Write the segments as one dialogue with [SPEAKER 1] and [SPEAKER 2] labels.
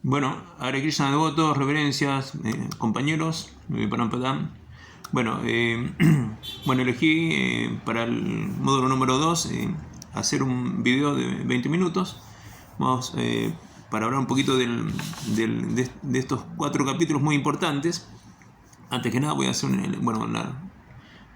[SPEAKER 1] Bueno, Hare Krishna devotos, reverencias, compañeros, Parampadam. Bueno, bueno, elegí para el módulo número 2 hacer un video de 20 minutos. Vamos para hablar un poquito de estos 4 capítulos muy importantes. Antes que nada voy a hacer la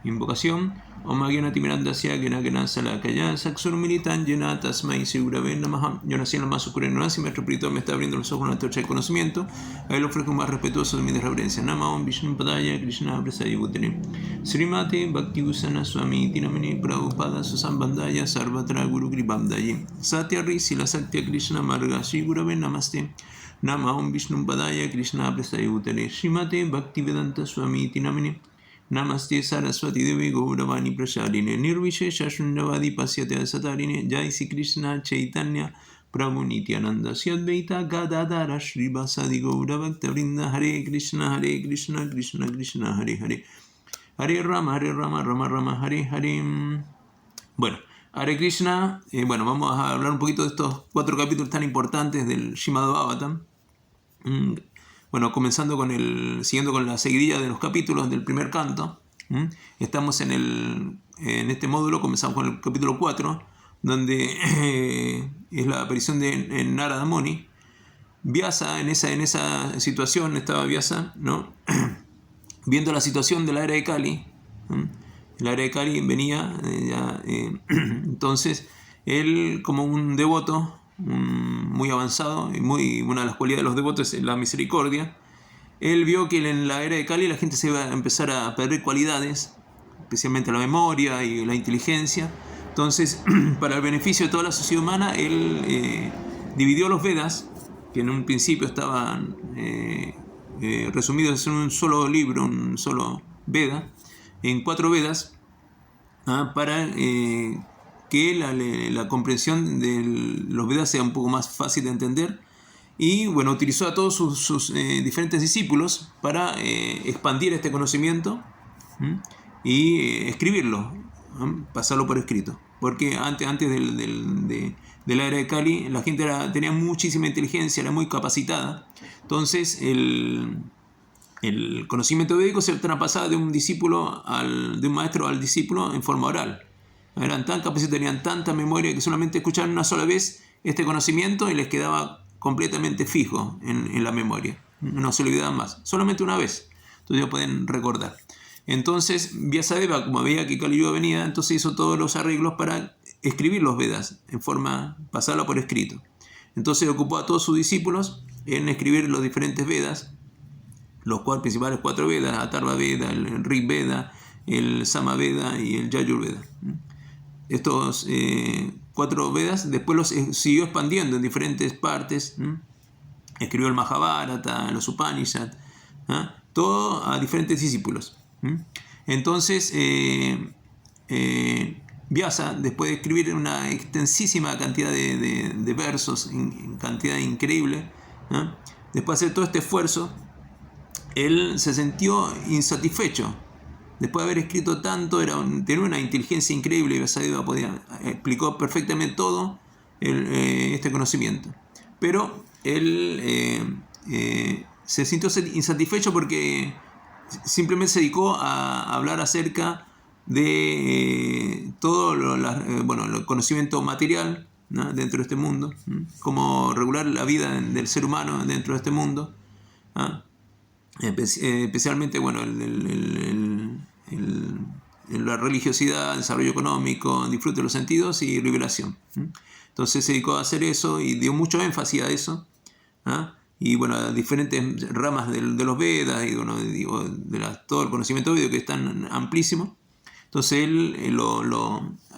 [SPEAKER 1] invocación. Om Agyanati Mirandasya Gyanagana Salakaya Saksur-Militan Yena Tasmai Sigurave Namaha. Yo nací en lo más oscuro de ignorancia y nuestro espíritu me está abriendo los ojos con la torcha del conocimiento. A él ofrezco más respetuoso de mi reverencia. Nama Om Vishnu Padaya Krishna Prasaya Bhutane Srimate Bhakti Usana Swami Tinamini Prabhupada Susambandaya Sarvatra Guru Kripamdaye Satya Risila Satya Krishna Marga Sigurave Namaste. Nama Om Vishnu Padaya Krishna Prasaya Bhutane Srimate Bhakti Vedanta Swami Tinamini Namaste Saraswati Devi Gauravani Prasharine Nirvishesha Shunyavadi Pasyate Satarine Jai Sri Krishna Chaitanya Prabhu Nityananda Syadvaita Gadadara Shrivasadi Gauravakta Vrinda Hare Krishna Krishna Krishna Hare Hare Hare Rama Rama Rama Hare Hare. Bueno, Hare Krishna. Bueno, vamos a hablar un poquito de estos 4 capítulos tan importantes del Srimad Bhagavatam. Bueno, siguiendo con la seguidilla de los capítulos del primer canto. Estamos en este módulo, comenzamos con el capítulo 4, donde es la aparición de Narada Muni. Vyasa, en esa situación estaba Vyasa, ¿no? Viendo la situación de la era de Kali. La era de Kali venía entonces él, como un devoto muy avanzado, y una de las cualidades de los devotos es la misericordia, él vio que en la era de Kali la gente se iba a empezar a perder cualidades, especialmente la memoria y la inteligencia. Entonces, para el beneficio de toda la sociedad humana, él dividió los Vedas, que en un principio estaban resumidos en un solo libro, un solo Veda, en 4 Vedas, para que la comprensión de los Vedas sea un poco más fácil de entender. Y bueno, utilizó a todos sus diferentes discípulos para expandir este conocimiento y escribirlo, pasarlo por escrito. Porque antes de la era de Kali, la gente tenía muchísima inteligencia, era muy capacitada. Entonces el conocimiento védico se traspasaba de un maestro al discípulo en forma oral. Eran tan capaces, tenían tanta memoria que solamente escuchaban una sola vez este conocimiento y les quedaba completamente fijo en la memoria. No se olvidaban más, solamente una vez. Entonces ya pueden recordar. Entonces Vyasadeva, como veía que Kali Yuga venía, entonces hizo todos los arreglos para escribir los Vedas, pasarlo por escrito. Entonces ocupó a todos sus discípulos en escribir los diferentes Vedas, los principales 4 Vedas: Atharva Veda, el Rig Veda, el Sama Veda y el Yajur Veda. Estos 4 Vedas después los siguió expandiendo en diferentes partes. Escribió el Mahabharata, los Upanishads, todo a diferentes discípulos. Entonces Vyasa, después de escribir una extensísima cantidad de versos, en cantidad increíble, después de hacer todo este esfuerzo, él se sintió insatisfecho. Después de haber escrito tanto, tenía una inteligencia increíble, y Vyasadeva explicó perfectamente todo este conocimiento. Pero él se sintió insatisfecho porque simplemente se dedicó a hablar acerca de todo el conocimiento material, ¿no?, dentro de este mundo, cómo regular la vida del ser humano dentro de este mundo, especialmente la religiosidad, desarrollo económico, disfrute de los sentidos y revelación. Entonces se dedicó a hacer eso y dio mucho énfasis a eso. Y bueno, a diferentes ramas de los Vedas y todo el conocimiento védico, que es tan amplísimo. Entonces él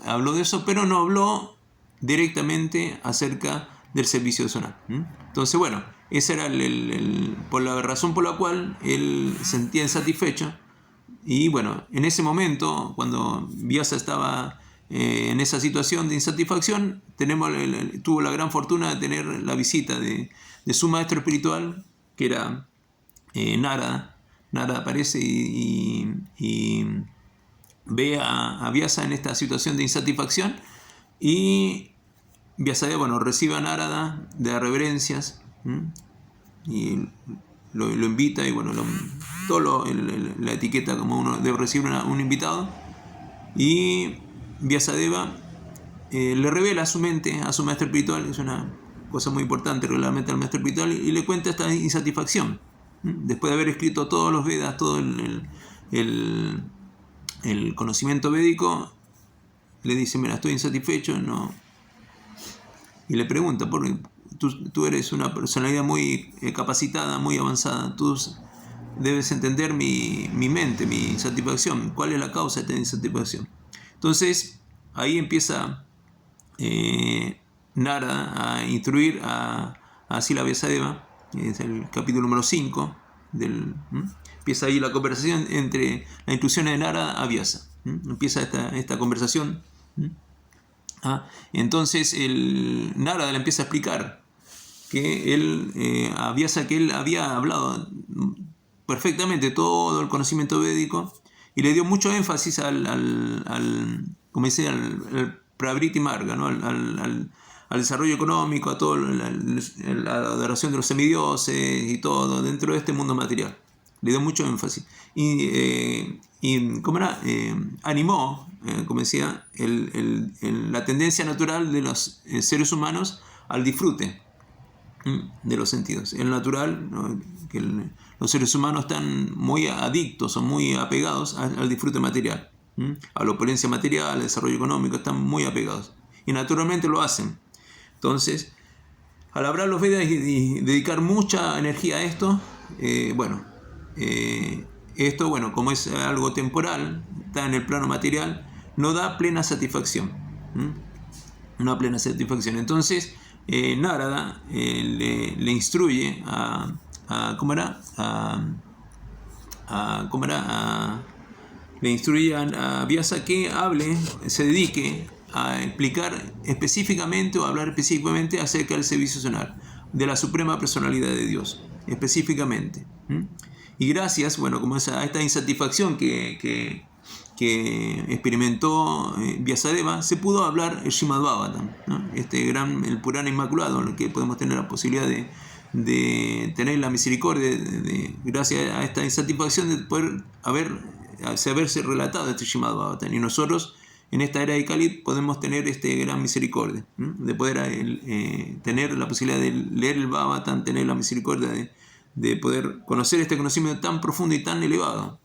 [SPEAKER 1] habló de eso, pero no habló directamente acerca del servicio personal. Entonces, bueno, esa era por la razón por la cual él se sentía insatisfecho. Y bueno, en ese momento, cuando Vyasa estaba en esa situación de insatisfacción, tuvo la gran fortuna de tener la visita de su maestro espiritual, que era Narada. Narada aparece y ve a Vyasa en esta situación de insatisfacción, y Vyasadeva, recibe a Narada de reverencias, y lo invita, y bueno, la etiqueta como uno debe recibir un invitado, y Vyasadeva le revela a su mente, a su maestro espiritual. Es una cosa muy importante revelar la mente al maestro espiritual, y le cuenta esta insatisfacción. Después de haber escrito todos los Vedas, todo el conocimiento védico, le dice: mira, estoy insatisfecho, no. Y le pregunta: porque tú eres una personalidad muy capacitada, muy avanzada, tú debes entender mi mente, mi insatisfacción. ¿Cuál es la causa de esta insatisfacción? Entonces ahí empieza Narada a instruir a Sila Vyasadeva. Es el capítulo número 5 empieza ahí la conversación entre las instrucciones de Narada a Vyasa. Empieza esta conversación. Entonces Narada le empieza a explicar que a Vyasa, que él había hablado perfectamente todo el conocimiento védico, y le dio mucho énfasis al Pravriti Marga, ¿no? al desarrollo económico, a toda la adoración de los semidioses y todo dentro de este mundo material. Le dio mucho énfasis. Y animó, como decía, la tendencia natural de los seres humanos al disfrute de los sentidos. El natural, ¿no? Que los seres humanos están muy adictos o muy apegados al disfrute material, a la opulencia material, al desarrollo económico, están muy apegados. Y naturalmente lo hacen. Entonces, al hablar los Vedas y dedicar mucha energía a esto, esto, como es algo temporal, está en el plano material, no da plena satisfacción. No da plena satisfacción. Entonces, Narada le instruye le instruye a Vyasa que se dedique a explicar específicamente o hablar específicamente acerca del servicio solar, de la suprema personalidad de Dios, específicamente. Y gracias, como a esta insatisfacción que experimentó Vyasadeva, se pudo hablar el Srimad Bhagavatam, ¿no? El Purana Inmaculado, en el que podemos tener la posibilidad de tener la misericordia, gracias a esta insatisfacción, de poder haberse relatado este Srimad Bhagavatam. Y nosotros, en esta era de Kali, podemos tener gran misericordia, de poder tener la posibilidad de leer el Bhagavatam, tener la misericordia de poder conocer este conocimiento tan profundo y tan elevado.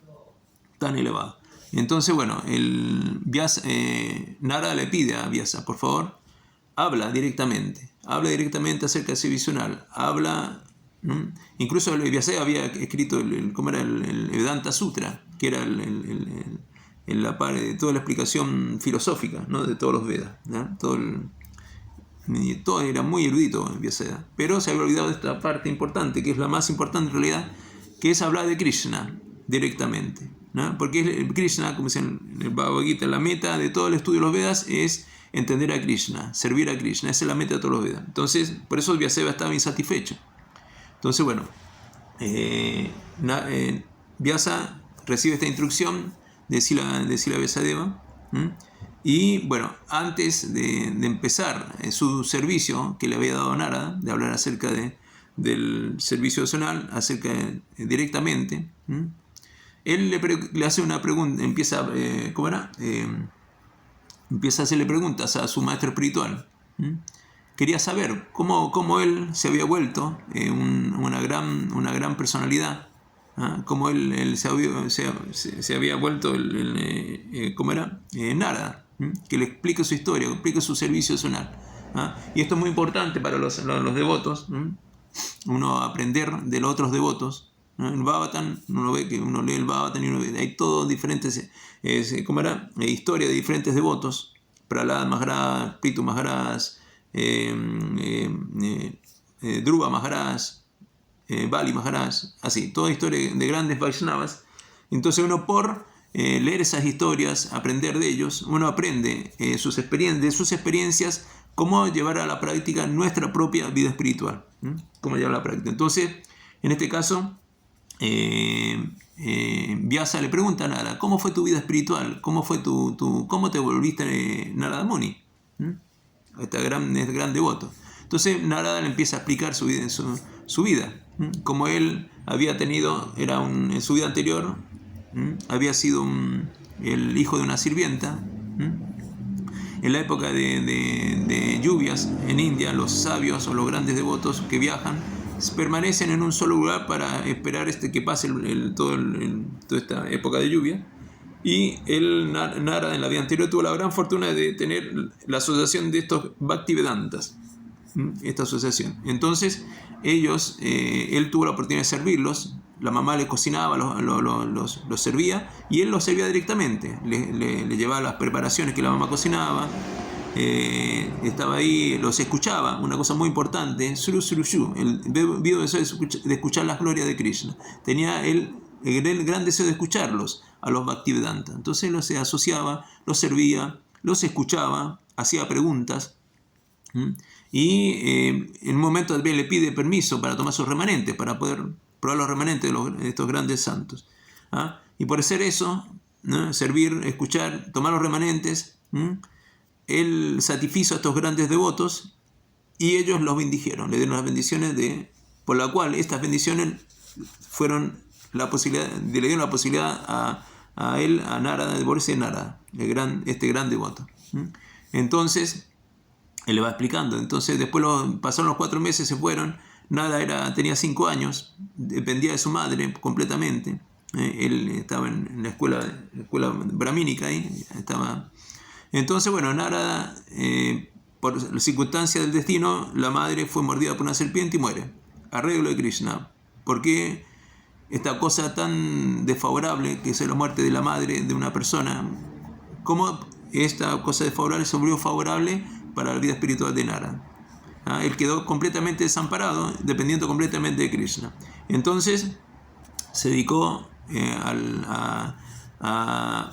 [SPEAKER 1] Entonces, Narada le pide a Vyasa: por favor, habla directamente acerca del servicio solar. Incluso Vyasadeva había escrito el Vedanta Sutra, que era toda la explicación filosófica, ¿no? De todos los Vedas, ¿no? Todo era muy erudito Vyasadeva, pero se había olvidado de esta parte importante, que es la más importante en realidad, que es hablar de Krishna directamente, ¿no? Porque Krishna, como dice en el Bhagavad Gita, la meta de todo el estudio de los Vedas es entender a Krishna, servir a Krishna. Esa es la meta de todos los Vedas. Entonces, por eso Vyasadeva estaba insatisfecho. Entonces, Vyasa recibe esta instrucción de Sila Vyasadeva, y antes de empezar su servicio que le había dado Narada, de hablar acerca del servicio zonal, directamente, él le hace una pregunta, empieza a hacerle preguntas a su maestro espiritual. Quería saber cómo él se había vuelto una gran personalidad, cómo él se había vuelto Narada, que le explique su historia, que explique su servicio zonal. Y esto es muy importante para los devotos, uno aprender de los otros devotos. En el Bhagavatam uno ve que uno lee el Bhagavatam y uno ve, hay todos diferentes historia de diferentes devotos: Prahlad Maharaj, Prithu Maharaj, Dhruva Maharaj, Bali Maharaj, así, toda historia de grandes Vaishnavas. Entonces uno, por leer esas historias, aprender de ellos, uno aprende de sus experiencias, cómo llevar a la práctica nuestra propia vida espiritual. Cómo llevar a la práctica. Entonces, en este caso, Vyasa le pregunta a Narada: ¿cómo fue tu vida espiritual? ¿Cómo te volviste Narada Muni? Este gran devoto. Entonces Narada le empieza a explicar su vida, su vida. Como él había tenido, en su vida anterior, había sido el hijo de una sirvienta. En la época de lluvias en India, los sabios o los grandes devotos que viajan permanecen en un solo lugar para esperar que pase toda esta época de lluvia. Y Narada en la vida anterior tuvo la gran fortuna de tener la asociación de estos Bhaktivedantas, esta asociación. Entonces él tuvo la oportunidad de servirlos. La mamá les cocinaba, los servía, y él los servía directamente. Le llevaba las preparaciones que la mamá cocinaba. Estaba ahí, los escuchaba. Una cosa muy importante, Suru Suru Shu, el vivo deseo de escuchar las glorias de Krishna. Tenía el gran deseo de escucharlos a los Bhaktivedanta. Entonces él se asociaba, los servía, los escuchaba, hacía preguntas. Y en un momento también le pide permiso para tomar sus remanentes, para poder probar los remanentes de estos grandes santos. Y por hacer eso, ¿no? Servir, escuchar, tomar los remanentes, él satisfizo a estos grandes devotos y ellos los bendijeron, le dieron las bendiciones por la cual estas bendiciones fueron le dieron la posibilidad a él, a Narada, de volverse Narada, este gran devoto. Entonces él le va explicando. Entonces después pasaron los 4 meses, se fueron. Narada tenía 5 años, dependía de su madre completamente. Él estaba en la escuela brahmínica ahí. Entonces, bueno, Narada, por la circunstancia del destino, la madre fue mordida por una serpiente y muere. Arreglo de Krishna. ¿Por qué esta cosa tan desfavorable, que es la muerte de la madre de una persona? ¿Cómo esta cosa desfavorable se volvió favorable para la vida espiritual de Narada? Él quedó completamente desamparado, dependiendo completamente de Krishna. Entonces se dedicó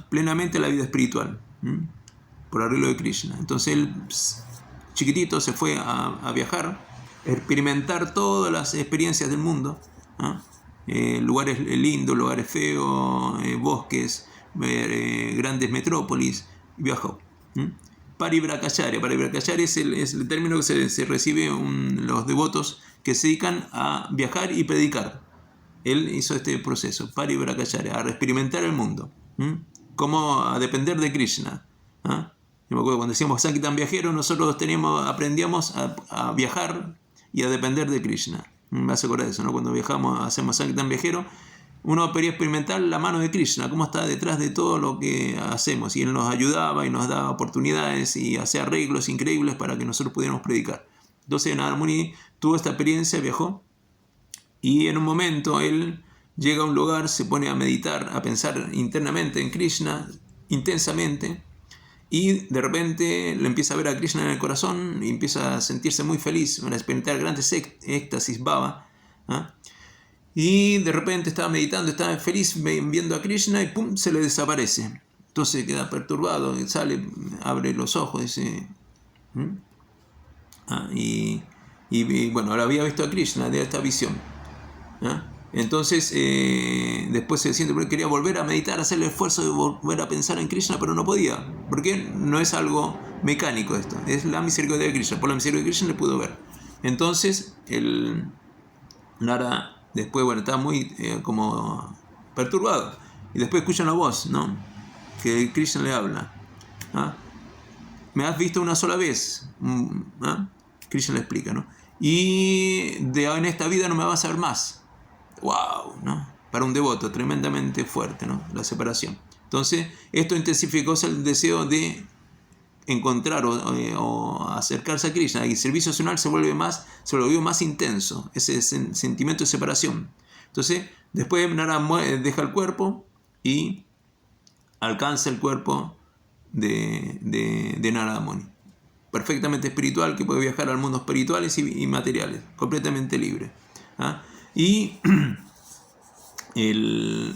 [SPEAKER 1] plenamente a la vida espiritual, por arreglo de Krishna. Entonces él, chiquitito, se fue a viajar, a experimentar todas las experiencias del mundo, lugares lindos, lugares feos, bosques, grandes metrópolis, y viajó. Paribrakacharya es el término que se recibe los devotos que se dedican a viajar y predicar. Él hizo este proceso, Paribrakacharya, a experimentar el mundo, como a depender de Krishna. Yo me acuerdo cuando decíamos Sankirtan viajero, nosotros aprendíamos a viajar y a depender de Krishna. Me hace acordar de eso, ¿no? Cuando viajamos, hacemos Sankirtan viajero, uno podría experimentar la mano de Krishna, cómo está detrás de todo lo que hacemos. Y él nos ayudaba y nos daba oportunidades y hacía arreglos increíbles para que nosotros pudiéramos predicar. Entonces Narada Muni tuvo esta experiencia, viajó, y en un momento él llega a un lugar, se pone a meditar, a pensar internamente en Krishna, intensamente, y de repente le empieza a ver a Krishna en el corazón y empieza a sentirse muy feliz, a experimentar grandes éxtasis, bhava. Y de repente estaba meditando, estaba feliz viendo a Krishna y ¡pum!, se le desaparece. Entonces queda perturbado, sale, abre los ojos, dice... Y bueno, ahora había visto a Krishna de esta visión. Entonces después se siente porque quería volver a meditar, hacer el esfuerzo de volver a pensar en Krishna, pero no podía, porque no es algo mecánico esto, es la misericordia de Krishna. Por la misericordia de Krishna le pudo ver. Entonces el Narada después, bueno, estaba muy como perturbado, y después escucha una voz, ¿no?, que Krishna le habla. Me has visto una sola vez. Krishna le explica, ¿no? Y en esta vida no me vas a ver más. ¡Wow! ¿No? Para un devoto, tremendamente fuerte, ¿no?, la separación. Entonces, esto intensificó el deseo de encontrar o acercarse a Krishna, y el servicio personal se volvió más intenso, ese sentimiento de separación. Entonces, después Narada deja el cuerpo y alcanza el cuerpo de Narada Muni, perfectamente espiritual, que puede viajar al mundo espirituales y materiales, completamente libre. Y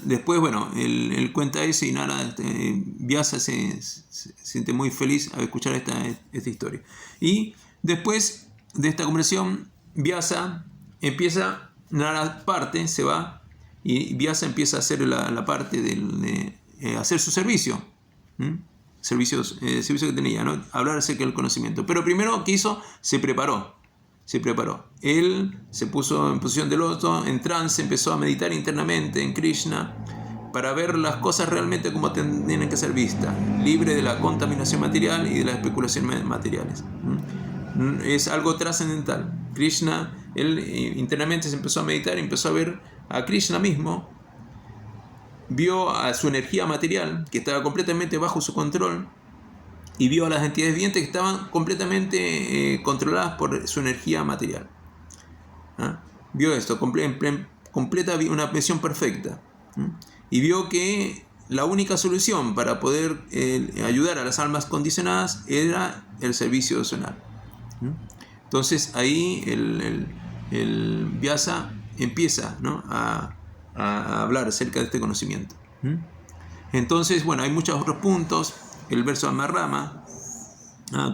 [SPEAKER 1] después, bueno, él cuenta eso, y Narada, Vyasa se siente muy feliz al escuchar esta historia. Y después de esta conversación, Vyasa empieza, Narada parte, se va, y Vyasa empieza a hacer la parte de hacer su servicio. Servicio que tenía, ¿no?, hablar acerca del conocimiento. Pero primero, ¿qué hizo? Se preparó. se preparó. Él se puso en posición de loto, en trance, empezó a meditar internamente en Krishna para ver las cosas realmente como tienen que ser vistas, libre de la contaminación material y de las especulaciones materiales. Es algo trascendental. Krishna, él internamente se empezó a meditar, empezó a ver a Krishna mismo, vio a su energía material que estaba completamente bajo su control y vio a las entidades vivientes que estaban completamente controladas por su energía material. Vio esto, completa una visión perfecta. Y vio que la única solución para poder ayudar a las almas condicionadas era el servicio devocional. Entonces ahí el Vyasa empieza, ¿no?, a hablar acerca de este conocimiento. Entonces, bueno, hay muchos otros puntos. El verso de Amarrama,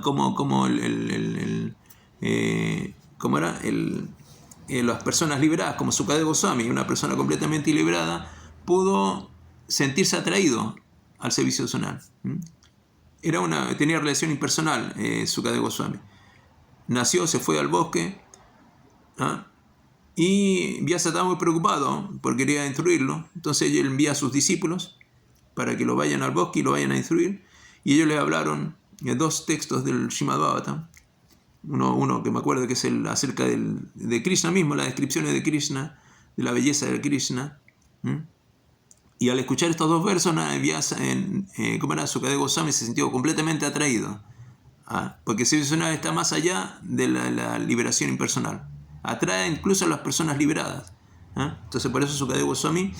[SPEAKER 1] como era las personas liberadas, como Sukadeva Goswami, una persona completamente liberada, pudo sentirse atraído al servicio devocional. Tenía relación impersonal, Sukadeva Goswami. Nació, se fue al bosque, y Vyasa estaba muy preocupado porque quería instruirlo. Entonces él envía a sus discípulos para que lo vayan al bosque y lo vayan a instruir. Y ellos le hablaron 2 textos del Srimad Bhagavatam. Uno que me acuerdo que es acerca de Krishna mismo, las descripciones de Krishna, de la belleza de Krishna. Y al escuchar estos 2 versos, Vyasa, Sukadeva Goswami se sintió completamente atraído. Porque el servicio devocional está más allá de la liberación impersonal. Atrae incluso a las personas liberadas. Entonces por eso Sukadeva Goswami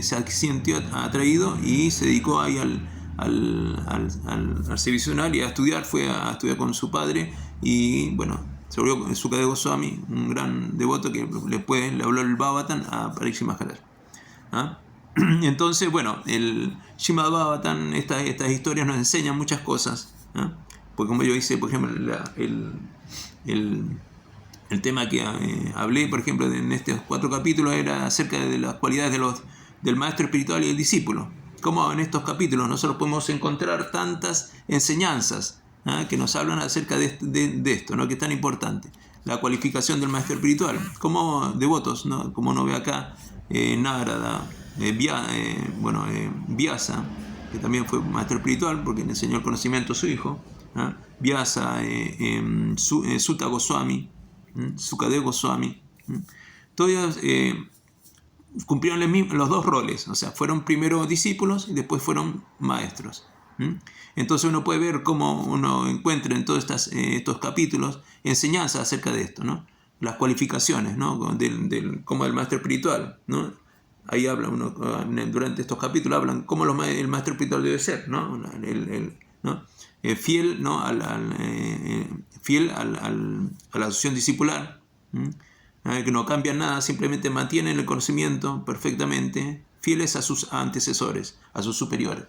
[SPEAKER 1] se sintió atraído y se dedicó ahí al servicio devocional y a estudiar. Fue a estudiar con su padre y bueno, se volvió Sukadeva Goswami un gran devoto que le habló el Bhagavatam a Parikshit Maharaj. Entonces, bueno, el Srimad Bhagavatam, estas historias nos enseñan muchas cosas, porque como yo hice, por ejemplo, el tema que hablé, por ejemplo, en estos 4 capítulos era acerca de las cualidades del maestro espiritual y el discípulo. Como en estos capítulos nosotros podemos encontrar tantas enseñanzas que nos hablan acerca de esto, ¿no?, que es tan importante. La cualificación del maestro espiritual, como devotos, ¿no?, como uno ve acá, Narada, Vyasa, que también fue maestro espiritual porque le enseñó el conocimiento a su hijo, Vyasa, Suta Goswami, Sukadeva Goswami, todos cumplieron los 2 roles, o sea, fueron primero discípulos y después fueron maestros. Entonces uno puede ver cómo uno encuentra en todos estos capítulos enseñanzas acerca de esto, ¿no? Las cualificaciones, ¿no?, como el maestro espiritual, ¿no? Ahí habla uno, durante estos capítulos hablan cómo el maestro espiritual debe ser, ¿no? ¿No? Fiel, ¿no?, fiel a la asociación discipular, que no cambian nada, simplemente mantienen el conocimiento perfectamente, fieles a sus antecesores, a sus superiores.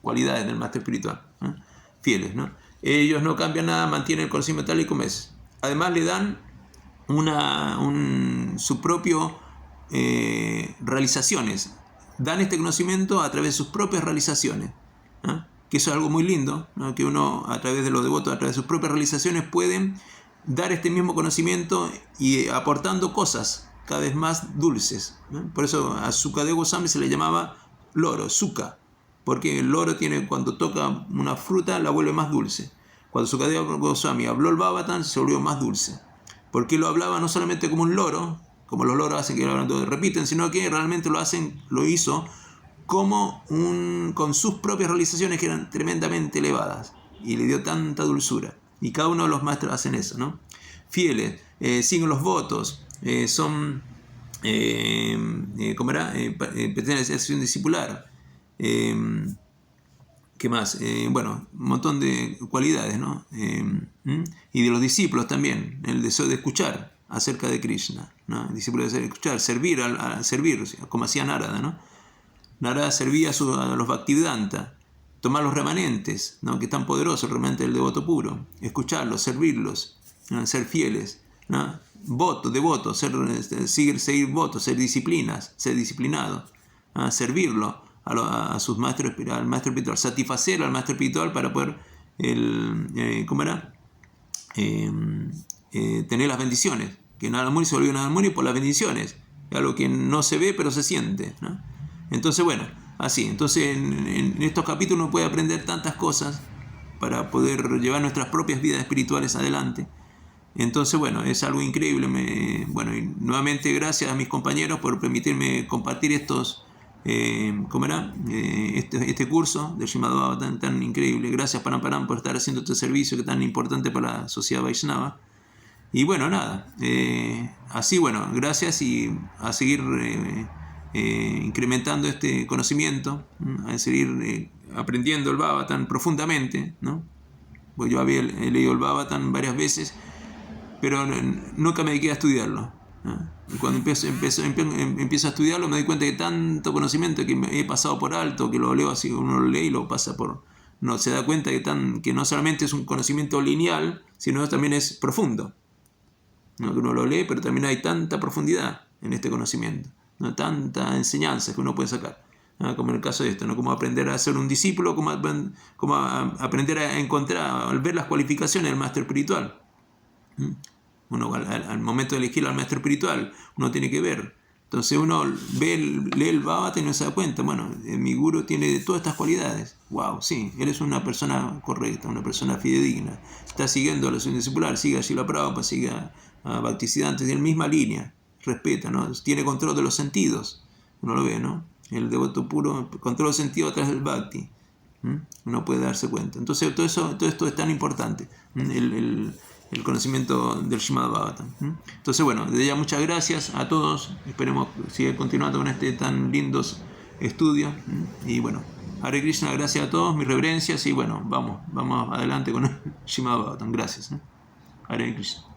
[SPEAKER 1] Cualidades del maestro espiritual, fieles, ¿no? Ellos no cambian nada, mantienen el conocimiento tal y como es. Además le dan su propio realizaciones, dan este conocimiento a través de sus propias realizaciones, que eso es algo muy lindo, ¿no?, que uno a través de los devotos, a través de sus propias realizaciones pueden dar este mismo conocimiento y aportando cosas cada vez más dulces, ¿no? Por eso a Sukadeva Goswami se le llamaba loro, Suka, porque el loro cuando toca una fruta la vuelve más dulce. Cuando Sukadeva Goswami habló el Bhagavatam se volvió más dulce, porque lo hablaba no solamente como un loro, como los loros hacen que repiten, sino que realmente lo hizo como con sus propias realizaciones que eran tremendamente elevadas y le dio tanta dulzura. Y cada uno de los maestros hacen eso, ¿no? Fieles, siguen los votos, son pertenecen a la asociación discipular. ¿Qué más? Bueno, un montón de cualidades, ¿no? Y de los discípulos también, el deseo de escuchar acerca de Krishna, ¿no? El discípulo debe escuchar, servir, como hacía Narada, ¿no? Narada servía a los Bhaktivedanta, tomar los remanentes, ¿no?, que es tan poderoso, el remanente del devoto puro, escucharlos, servirlos, ¿no?, ser fieles, ¿no?, devotos, seguir votos, ser disciplinado, ¿no?, servirlo a sus maestros, al maestro espiritual, satisfacer al maestro espiritual para poder tener las bendiciones, que Narada Muni se volvió Narada Muni por las bendiciones, algo que no se ve pero se siente, ¿no? Entonces bueno, así, entonces en estos capítulos uno puede aprender tantas cosas para poder llevar nuestras propias vidas espirituales adelante. Entonces bueno, es algo increíble. Bueno, y nuevamente gracias a mis compañeros por permitirme compartir estos este curso del Srimad Bhagavatam tan increíble. Gracias Paramparam por estar haciendo este servicio que es tan importante para la sociedad Vaishnava. Y bueno, nada, así bueno, gracias y a seguir incrementando este conocimiento, a seguir aprendiendo el Bhagavatam profundamente, ¿no? Pues yo he leído el Bhagavatam varias veces, pero nunca me dediqué a estudiarlo, ¿no? Y cuando empiezo a estudiarlo me doy cuenta de tanto conocimiento que me he pasado por alto, que lo leo así, uno lo lee y lo pasa por... No se da cuenta que no solamente es un conocimiento lineal, sino también es profundo, ¿no? Que uno lo lee, pero también hay tanta profundidad en este conocimiento, ¿no? Tanta enseñanza que uno puede sacar, ¿no? Como en el caso de esto, ¿no? Como aprender a ser un discípulo, como aprender a encontrar, al ver las cualificaciones del maestro espiritual. Uno al momento de elegir al maestro espiritual, uno tiene que ver. Entonces uno lee el Bhagavatam y no se da cuenta, bueno, mi gurú tiene todas estas cualidades. Wow, sí, él es una persona correcta, una persona fidedigna. Está siguiendo a la suya discipular, sigue a Srila Prabhupada, sigue a Bhaktisiddhanta, en la misma línea, respeta, ¿no? Tiene control de los sentidos, uno lo ve, ¿no? El devoto puro controla los sentidos a través del Bhakti. Uno puede darse cuenta. Entonces todo esto es tan importante, el conocimiento del Srimad Bhagavatam. Entonces bueno, desde ya muchas gracias a todos, esperemos seguir continuando con este tan lindos estudios. Y bueno, Hare Krishna, gracias a todos, mis reverencias, y bueno, vamos adelante con el Srimad Bhagavatam. Gracias. Hare Krishna.